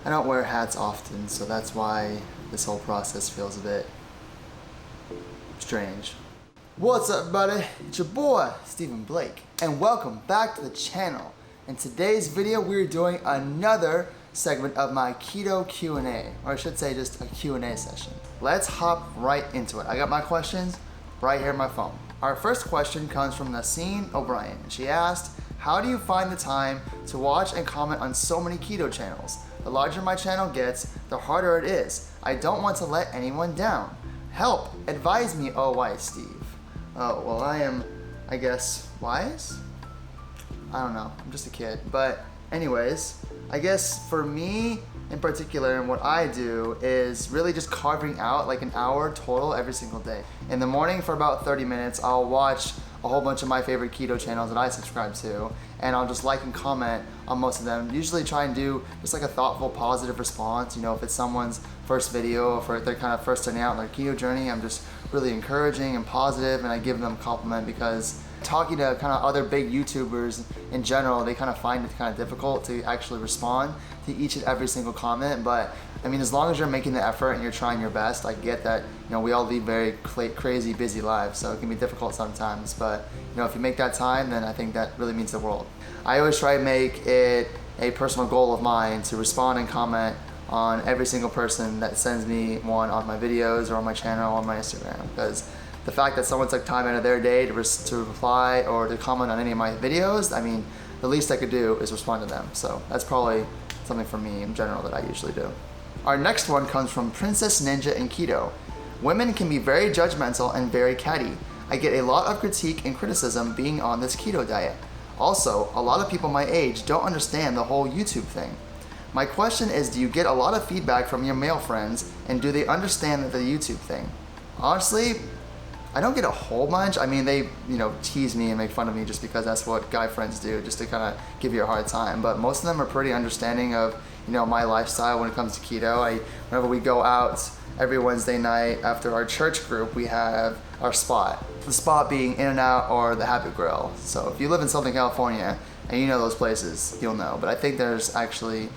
I don't wear hats often, so that's why this whole process feels a bit strange. What's up, everybody? It's your boy, Stephen Blake, and welcome back to the channel. In today's video, we're doing another segment of my keto Q&A, or I should say just a Q&A session. Let's hop right into it. I got my questions right here on my phone. Our first question comes from Naseen O'Brien. She asked, how do you find the time to watch and comment on so many keto channels? The larger my channel gets, the harder it is. I don't want to let anyone down. Help, advise me, oh wise Steve. Oh, well I am, I guess, wise? I don't know, I'm just a kid. But anyways, I guess for me in particular, and what I do is really just carving out like an hour total every single day. In the morning for about 30 minutes, I'll watch a whole bunch of my favorite keto channels that I subscribe to, and I'll just like and comment on most of them. Usually try and do just like a thoughtful, positive response. You know, if it's someone's first video, or if they're kind of first starting out in their keto journey, I'm just really encouraging and positive, and I give them a compliment, because talking to kind of other big YouTubers in general, they kind of find it kind of difficult to actually respond to each and every single comment. But I mean, as long as you're making the effort and you're trying your best, I get that, you know, we all lead very crazy, busy lives, so it can be difficult sometimes. But, you know, if you make that time, then I think that really means the world. I always try to make it a personal goal of mine to respond and comment on every single person that sends me one on my videos or on my channel or on my Instagram, because the fact that someone took time out of their day to reply or to comment on any of my videos, I mean, the least I could do is respond to them. So that's probably something for me in general that I usually do. Our next one comes from Princess Ninja and Keto. Women can be very judgmental and very catty. I get a lot of critique and criticism being on this keto diet. Also, a lot of people my age don't understand the whole YouTube thing. My question is, do you get a lot of feedback from your male friends, and do they understand the YouTube thing? Honestly, I don't get a whole bunch. I mean, they, you know, tease me and make fun of me just because that's what guy friends do, just to kind of give you a hard time. But most of them are pretty understanding of, you know, my lifestyle when it comes to keto. Whenever we go out every Wednesday night after our church group, we have our spot. The spot being In-N-Out or the Happy Grill. So if you live in Southern California and you know those places, you'll know. But I think there's actually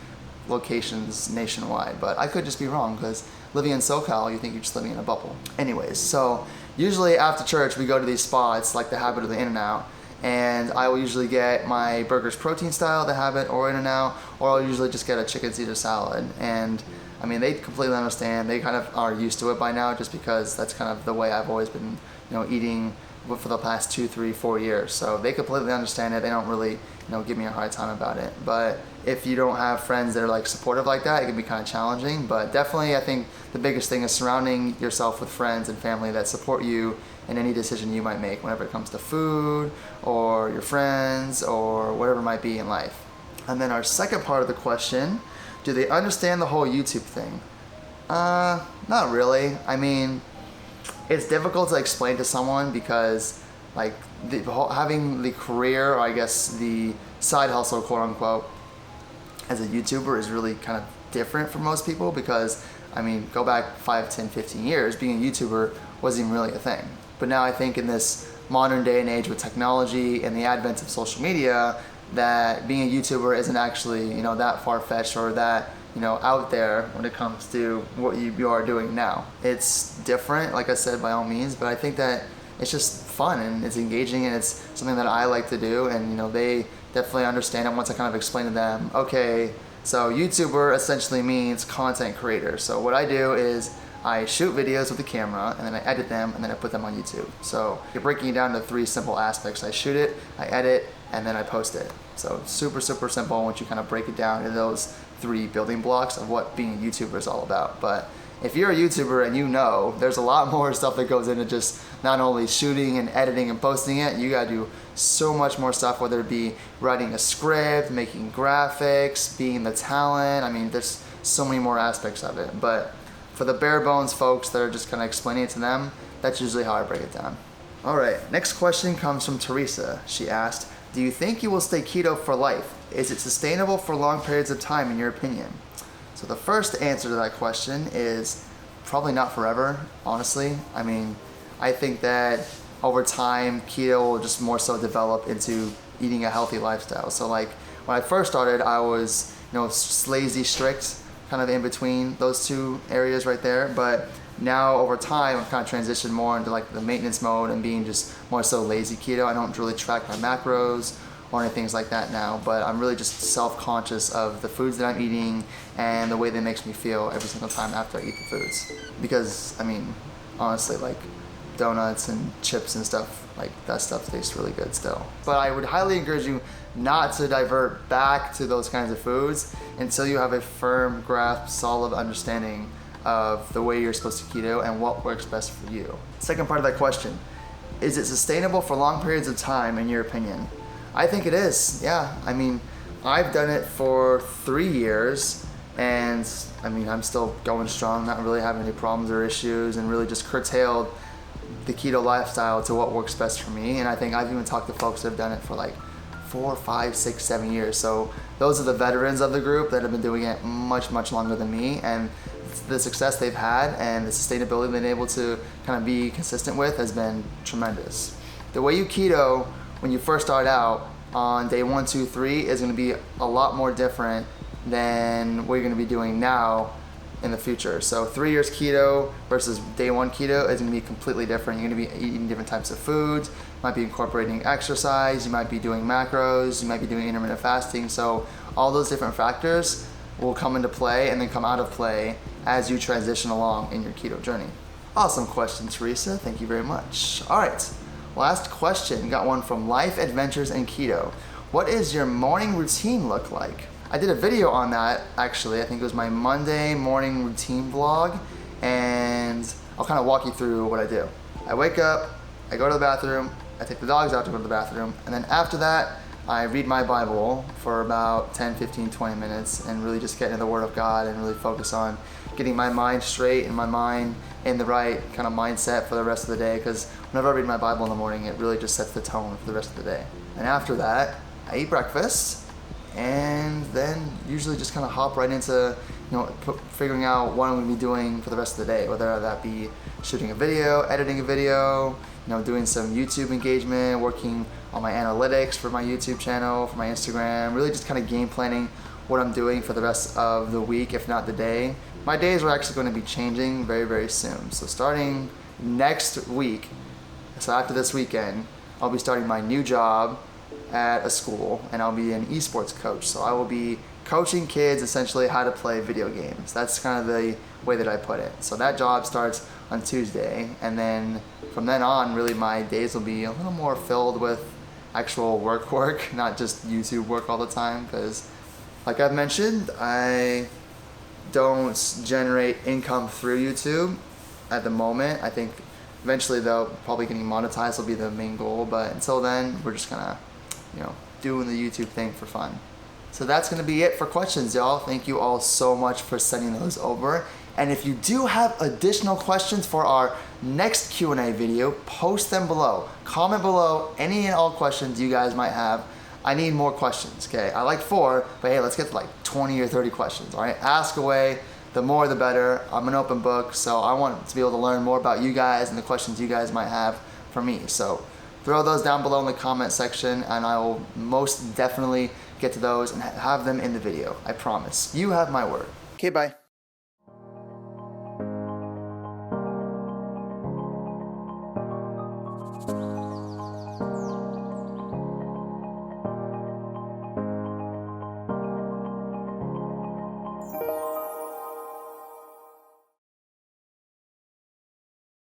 locations nationwide, but I could just be wrong, because living in SoCal, you think you're just living in a bubble. Anyways, so usually after church, we go to these spots like the Habit or the In-N-Out, and I will usually get my burgers protein style, the Habit or In-N-Out, or I'll usually just get a chicken Caesar salad. And I mean, they completely understand. They kind of are used to it by now, just because that's kind of the way I've always been, you know, eating for the past 2, 3, 4 years. So they completely understand it. They don't really, you know, give me a hard time about it. But if you don't have friends that are like supportive like that, it can be kind of challenging. But definitely, I think the biggest thing is surrounding yourself with friends and family that support you in any decision you might make whenever it comes to food or your friends or whatever it might be in life. And then our second part of the question, do they understand the whole YouTube thing? Not really. I mean, it's difficult to explain to someone, because like having the career, or I guess the side hustle, quote unquote, as a YouTuber is really kind of different for most people, because I mean, go back 5, 10, 15 years, being a YouTuber wasn't even really a thing. But now I think in this modern day and age with technology and the advent of social media, that being a YouTuber isn't actually, you know, that far-fetched or that, you know, out there when it comes to what you are doing now. It's different, like I said, by all means, but I think that it's just fun and it's engaging and it's something that I like to do, and you know, they definitely understand it once I kind of explain to them, okay, so YouTuber essentially means content creator. So what I do is I shoot videos with the camera, and then I edit them, and then I put them on YouTube. So you're breaking it down to 3 simple aspects. I shoot it, I edit, and then I post it. So super, super simple once you kind of break it down into those 3 building blocks of what being a YouTuber is all about. But if you're a YouTuber and you know, there's a lot more stuff that goes into just not only shooting and editing and posting it. You gotta do so much more stuff, whether it be writing a script, making graphics, being the talent. I mean, there's so many more aspects of it. But for the bare bones folks that are just kind of explaining it to them, that's usually how I break it down. All right, next question comes from Teresa. She asked, do you think you will stay keto for life? Is it sustainable for long periods of time in your opinion? So the first answer to that question is probably not forever, honestly. I mean, I think that over time, keto will just more so develop into eating a healthy lifestyle. So like when I first started, I was, you know, lazy strict kind of in between those two areas right there. But now over time, I've kind of transitioned more into like the maintenance mode and being just more so lazy keto. I don't really track my macros or anything like that now, but I'm really just self-conscious of the foods that I'm eating and the way that makes me feel every single time after I eat the foods. Because, I mean, honestly, like donuts and chips and stuff, like that stuff tastes really good still. But I would highly encourage you not to divert back to those kinds of foods until you have a firm grasp, solid understanding of the way you're supposed to keto and what works best for you. Second part of that question, is it sustainable for long periods of time in your opinion? I think it is, yeah. I mean, I've done it for 3 years and I mean, I'm still going strong, not really having any problems or issues, and really just curtailed the keto lifestyle to what works best for me. And I think I've even talked to folks that have done it for like 4, 5, 6, 7 years. So those are the veterans of the group that have been doing it much, much longer than me. And the success they've had and the sustainability they've been able to kind of be consistent with has been tremendous. The way you keto when you first start out on day 1, 2, 3 is going to be a lot more different than what you're going to be doing now in the future. So 3 years keto versus day 1 keto is going to be completely different. You're going to be eating different types of foods, you might be incorporating exercise, you might be doing macros, you might be doing intermittent fasting. So all those different factors will come into play and then come out of play as you transition along in your keto journey. Awesome question, Teresa. Thank you very much. All right, last question. Got one from Life Adventures in Keto. What is your morning routine look like? I did a video on that actually. I think it was my Monday morning routine vlog, and I'll kind of walk you through what I do. I wake up, I go to the bathroom, I take the dogs out to go to the bathroom, and then after that, I read my Bible for about 10, 15, 20 minutes and really just get into the Word of God and really focus on getting my mind straight and my mind in the right kind of mindset for the rest of the day, because whenever I read my Bible in the morning, it really just sets the tone for the rest of the day. And after that, I eat breakfast and then usually just kind of hop right into figuring out what I'm going to be doing for the rest of the day, whether that be shooting a video, editing a video, doing some YouTube engagement, working on my analytics for my YouTube channel, for my Instagram, really just kind of game planning what I'm doing for the rest of the week, if not the day. My days are actually going to be changing very, very soon. So starting next week, so after this weekend, I'll be starting my new job at a school, and I'll be an esports coach. So I will be coaching kids essentially how to play video games. That's kind of the way that I put it. So that job starts on Tuesday, and then from then on, really my days will be a little more filled with actual work, not just YouTube work all the time, because like I've mentioned, I don't generate income through YouTube at the moment. I think eventually though, probably getting monetized will be the main goal, but until then, we're just gonna, doing the YouTube thing for fun. So that's gonna be it for questions, y'all. Thank you all so much for sending those over. And if you do have additional questions for our next Q&A video, post them below. Comment below any and all questions you guys might have. I need more questions, okay? I like 4, but hey, let's get to like 20 or 30 questions, all right? Ask away, the more the better. I'm an open book, so I want to be able to learn more about you guys and the questions you guys might have for me. So throw those down below in the comment section, and I will most definitely get to those and have them in the video. I promise. You have my word. Okay, bye.